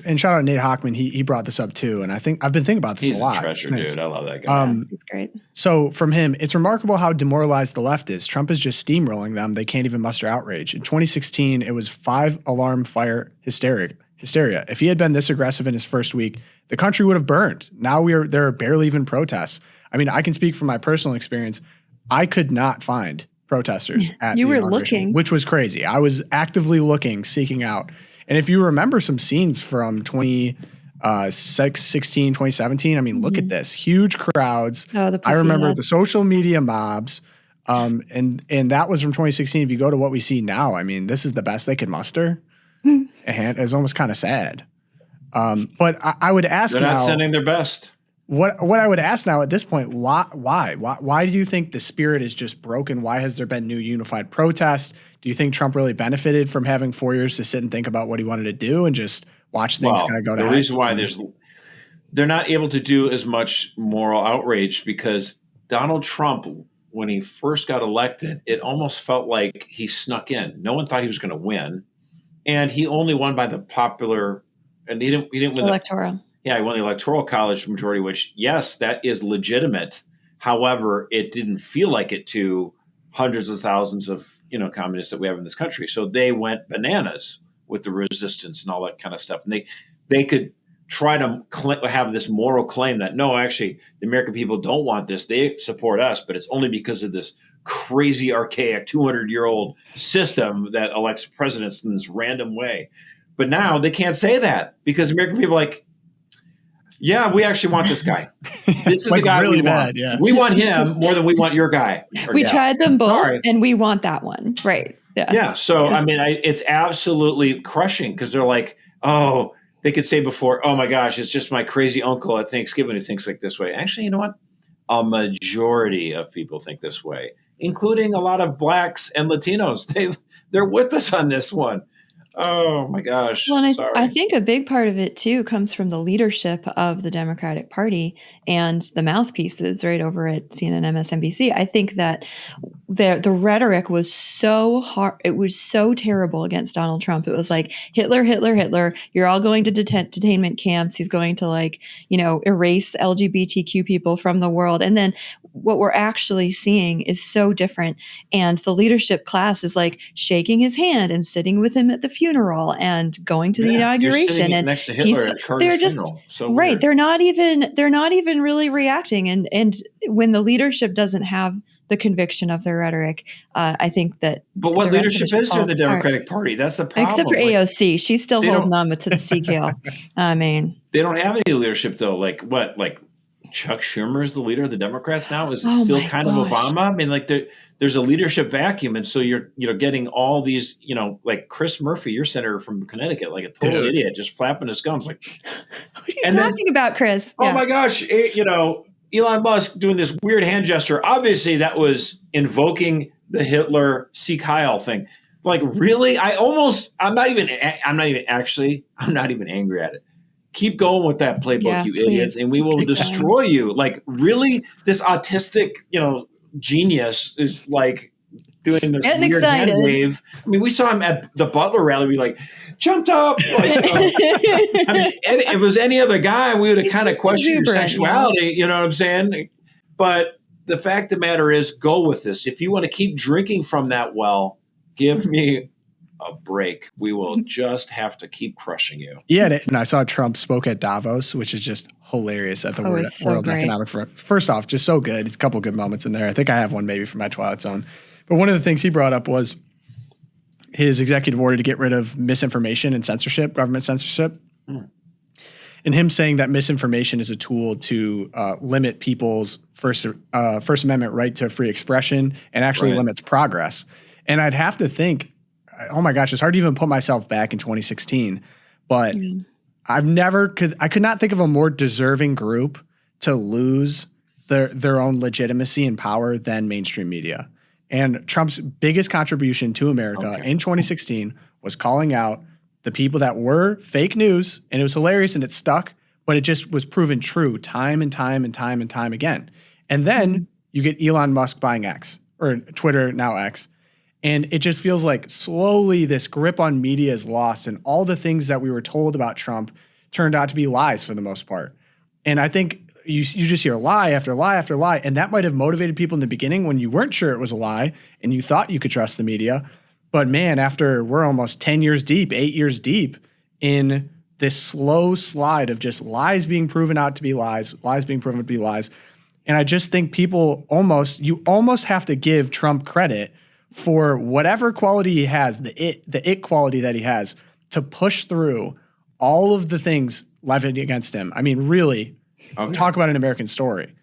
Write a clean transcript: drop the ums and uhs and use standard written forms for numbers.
And shout out Nate Hockman. He brought this up too. And I think I've been thinking about this He's a lot. He's a treasure, dude. I love that guy. It's great. So from him, it's remarkable how demoralized the left is. Trump is just steamrolling them. They can't even muster outrage. In 2016, it was 5 alarm fire hysteria. If he had been this aggressive in his first week, the country would have burned. Now there are barely even protests. I mean, I can speak from my personal experience. I could not find protesters at you the were inauguration, looking, which was crazy. I was actively looking, seeking out. And if you remember some scenes from 2016, 2017, I mean, look at this. Huge crowds. I remember the social media mobs. And that was from 2016. If you go to what we see now, I mean, this is the best they could muster. And it's almost kind of sad. But I would ask now. They're not sending their best. What I would ask now at this point, why do you think the spirit is just broken? Why has there been new unified protest? Do you think Trump really benefited from having 4 years to sit and think about what he wanted to do and just watch things kind of go down? The reason why they're not able to do as much moral outrage because Donald Trump, when he first got elected, it almost felt like he snuck in. No one thought he was going to win, and he only won by the popular, and he didn't win electoral. He won the Electoral College majority, which, yes, that is legitimate. However, it didn't feel like it to hundreds of thousands of communists that we have in this country. So they went bananas with the resistance and all that kind of stuff. And they could try to have this moral claim that, no, actually, the American people don't want this. They support us, but it's only because of this crazy, archaic, 200-year-old system that elects presidents in this random way. But now they can't say that because American people are like, yeah, we actually want this guy. This is the guy really we want. Yeah. We want him more than we want your guy. We tried them both, and we want that one. Right. Yeah. So, I mean, it's absolutely crushing because they're like, oh, they could say before, oh, my gosh, it's just my crazy uncle at Thanksgiving who thinks like this way. Actually, you know what? A majority of people think this way, including a lot of blacks and Latinos. They're with us on this one. Oh my gosh. Well, and I think a big part of it too comes from the leadership of the Democratic Party and the mouthpieces right over at CNN, MSNBC. I think that the rhetoric was so hard. It was so terrible against Donald Trump. It was like Hitler, Hitler, Hitler. You're all going to detainment camps. He's going to erase LGBTQ people from the world. And then what we're actually seeing is so different. And the leadership class is like shaking his hand and sitting with him at the funeral and going to the inauguration. And next to Hitler at they're just so right. Weird. They're not even really reacting. And when the leadership doesn't have the conviction of their rhetoric, I think that. But what leadership is to the Democratic Party? That's the problem. Except for AOC, she's still holding on to the scale. I mean, they don't have any leadership though. Like what? Like Chuck Schumer is the leader of the Democrats now. Is it still kind of Obama? I mean, like there's a leadership vacuum, and so you're getting all these like Chris Murphy, your senator from Connecticut, like a total idiot, just flapping his gums like. What are you talking about, Chris? Oh my gosh, Elon Musk doing this weird hand gesture. Obviously, that was invoking the Hitler Sieg Heil thing. Like, really? I'm not even angry at it. Keep going with that playbook, you idiots, and we will destroy you. Like, really? This autistic, genius is like doing this weird hand wave. I mean, we saw him at the Butler rally. We like jumped up. Like, I mean, if it was any other guy, we would have kind of questioned your sexuality. You know what I'm saying? But the fact of the matter is, go with this. If you want to keep drinking from that well, give me a break. We will just have to keep crushing you. Yeah, and I saw Trump spoke at Davos, which is just hilarious at the World Economic Forum. First off, just so good. It's a couple good moments in there. I think I have one maybe from my Twilight Zone. But one of the things he brought up was his executive order to get rid of misinformation and censorship, government censorship. And him saying that misinformation is a tool to limit people's First Amendment right to free expression and actually limits progress. And I'd have to think, oh my gosh, it's hard to even put myself back in 2016. But I could not think of a more deserving group to lose their own legitimacy and power than mainstream media. And Trump's biggest contribution to America in 2016 was calling out the people that were fake news, and it was hilarious and it stuck, but it just was proven true time and time and time and time again. And then you get Elon Musk buying X, or Twitter, now X. And it just feels like slowly this grip on media is lost, and all the things that we were told about Trump turned out to be lies for the most part. And I think you just hear lie after lie after lie, and that might have motivated people in the beginning when you weren't sure it was a lie and you thought you could trust the media. But man, after we're almost 10 years deep, 8 years deep in this slow slide of just lies being proven out to be lies, lies being proven to be lies. And I just think you almost have to give Trump credit for whatever quality he has, the it quality that he has, to push through all of the things levied against him. I mean, really, talk about an American story.